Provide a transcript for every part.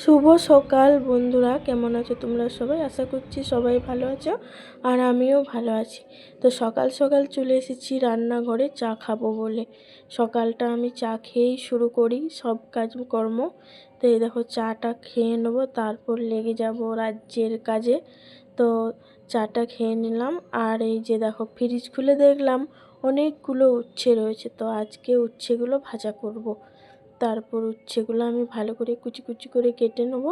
শুভ সকাল বন্ধুরা, কেমন আছো তোমরা সবাই? আশা করছি সবাই ভালো আছো আর আমিও ভালো আছি। তো সকাল সকাল চলে এসেছি রান্নাঘরে চা খাবো বলে। সকালটা আমি চা খেয়েই শুরু করি সব কাজকর্ম। তো এই দেখো চাটা খেয়ে নেবো, তারপর লেগে যাব রাজ্যের কাজে। তো চাটা খেয়ে নিলাম আর এই যে দেখো ফ্রিজ খুলে দেখলাম অনেকগুলো উচ্ছে রয়েছে। তো আজকে উচ্ছেগুলো ভাজা করব। তারপর উচ্ছেগুলো আমি ভালো করে কুচি কুচি করে কেটে নেব।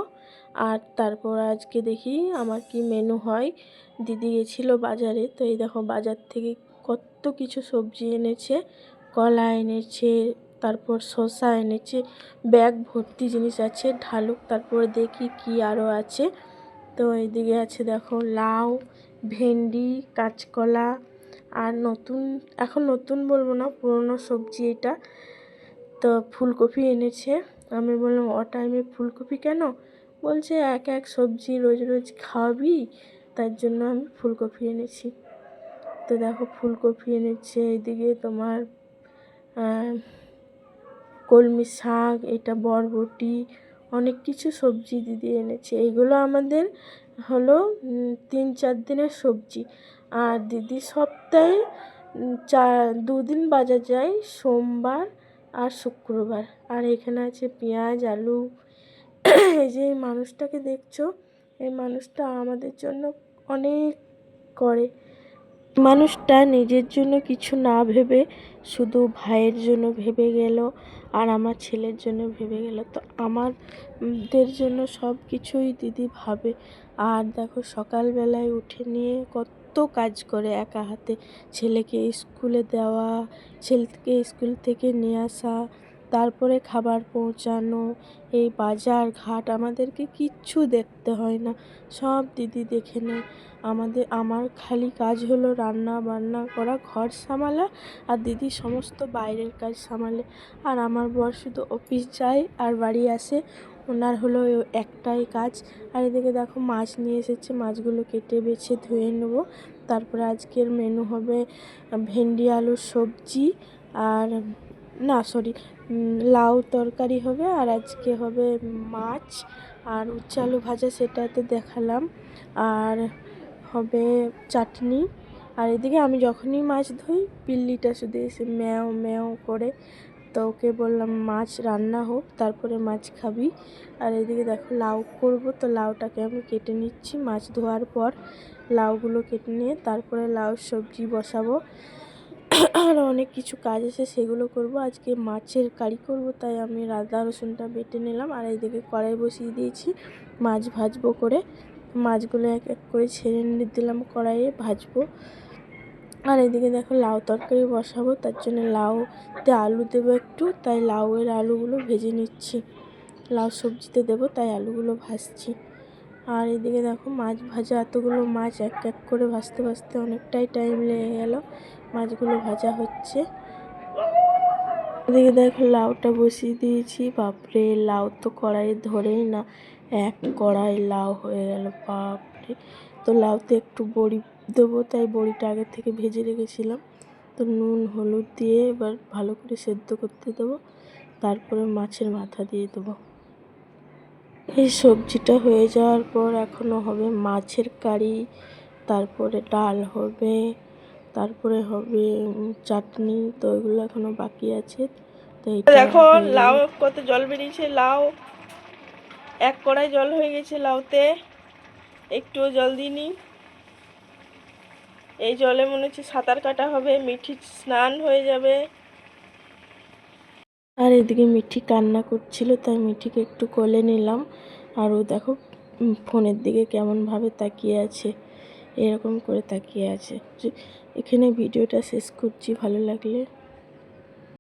আর তারপর আজকে দেখি আমার কি মেনু হয়। দিদি গেছিলো বাজারে, তো এই দেখো বাজার থেকে কত কিছু সবজি এনেছে। কলা এনেছে, তারপর শসা এনেছে, ব্যাগ ভর্তি জিনিস আছে। ঢালুক তারপর দেখি কি আরও আছে। তো এইদিকে আছে দেখো লাউ, ভেন্ডি, কাঁচকলা আর এখন নতুন বলবো না, পুরনো সবজি এটা। তো ফুলকপি এনেছে। আমি বললাম ও টাইমে ফুলকপি কেন? বলছে এক এক সবজি রোজ রোজ খাওয়াবি, তার জন্য আমি ফুলকপি এনেছি। তো দেখো ফুলকপি এনেছে, এদিকে তোমার কলমি শাক, এটা বরবটি, অনেক কিছু সবজি দিদি এনেছে। এইগুলো আমাদের হলো 3-4 দিনের সবজি। আর দিদি সপ্তাহে 2 দিন বাজার যায়, সোমবার আর শুক্রবার। আর এখানে আছে পেঁয়াজ, আলু। এই যে এই মানুষটাকে দেখছো, এই মানুষটা আমাদের জন্য অনেক করে। মানুষটা নিজের জন্য কিছু না ভেবে শুধু ভাইয়ের জন্য ভেবে গেল আর আমার ছেলের জন্য ভেবে গেল। তো আমাদের জন্য সব কিছুই দিদি ভাবে। আর দেখো সকালবেলায় উঠে নিয়ে কত কাজ করে একা হাতে। ছেলেকে স্কুলে দেওয়া, ছেলেকে স্কুল থেকে নিয়ে আসা, তারপরে খাবার পৌঁছানো, এই বাজার ঘাট আমাদেরকে কিচ্ছু দেখতে হয় না, সব দিদি দেখে নেয়। আমার খালি কাজ হলো রান্না বান্না করা, ঘর সামলা, আর দিদি সমস্ত বাইরের কাজ সামলে। আর আমার বর শুধু অফিস যায় আর বাড়ি আসে, ওনার হলো একটাই কাজ। আর এদিকে দেখো মাছ নিয়ে এসেছে, মাছগুলো কেটে বেছে ধুয়ে নেব। তারপরে আজকের মেনু হবে ভেন্ডি আলুর সবজি, আর না সরি লাউ তরকারি হবে, আর আজকে হবে মাছ আর উচ্ছে আলু ভাজা, সেটা তো দেখালাম। আর হবে চাটনি। আর এদিকে আমি যখনই মাছ ধুই পিল্লিটা শুধু এসে ম্যাও ম্যাও করে। তো ওকে বললাম মাছ রান্না হোক, তারপরে মাছ খাবি। আর এদিকে দেখো লাউ করব, তো লাউটাকে আমি কেটে নিচ্ছি। মাছ ধোয়ার পর লাউগুলো কেটে নিয়ে তারপরে লাউ সবজি বসাবো। আর অনেক কিছু কাজ আছে, সেগুলো করব। আজকে মাছের কারি করব, তাই আমি আদা রসুনটা বেটে নিলাম। আর এইদিকে কড়াই বসিয়ে দিয়েছি মাছ ভাজবো করে। মাছগুলো এক এক করে ছেড়ে দিলাম কড়াইয়ে, ভাজবো। আর এদিকে দেখো লাউ তরকারি বসাবো, তার জন্য লাউতে আলু দেবো একটু, তাই লাউয়ের আলুগুলো ভেজে নিচ্ছি। লাউ সবজিতে দেবো, তাই আলুগুলো ভাজছি। আর এদিকে দেখো মাছ ভাজা, এতগুলো মাছ এক এক করে ভাজতে ভাজতে অনেকটাই টাইম লেগে গেল। মাছগুলো ভাজা হচ্ছে। এদিকে দেখো লাউটা বসিয়ে দিয়েছি। বাপরে, লাউ তো কড়াই ধরেই না, এক কড়াই লাউ হয়ে গেল, বাপরে। তো লাউতে একটু বড়ি দেবো, তাই বড়িটা আগে থেকে ভেজে রেখেছিলাম। তো নুন হলুদ দিয়ে এবার ভালো করে সেদ্ধ করতে দেবো, তারপরে মাছের মাথা দিয়ে দেবো। এই সবজিটা হয়ে যাওয়ার পর এখনও হবে মাছের কারি, তারপরে ডাল হবে, তারপরে হবে চাটনি। তো এগুলো এখনও বাকি আছে। তো দেখো লাউ কত জল বেরিয়েছে, লাউ এক কড়াই জল হয়ে গেছে লাউতে, একটুও জল দিইনি। এই জলে মনে হচ্ছে সাঁতার কাটা হবে, মিঠি স্নান হয়ে যাবে। আর এদিকে মিঠি কান্না করছিল, তাই মিঠিকে একটু কোলে নিলাম। আর ও দেখো ফোনের দিকে কেমনভাবে তাকিয়ে আছে, এরকম করে তাকিয়ে আছে। এখানে ভিডিওটা শেষ করছি, ভালো লাগলে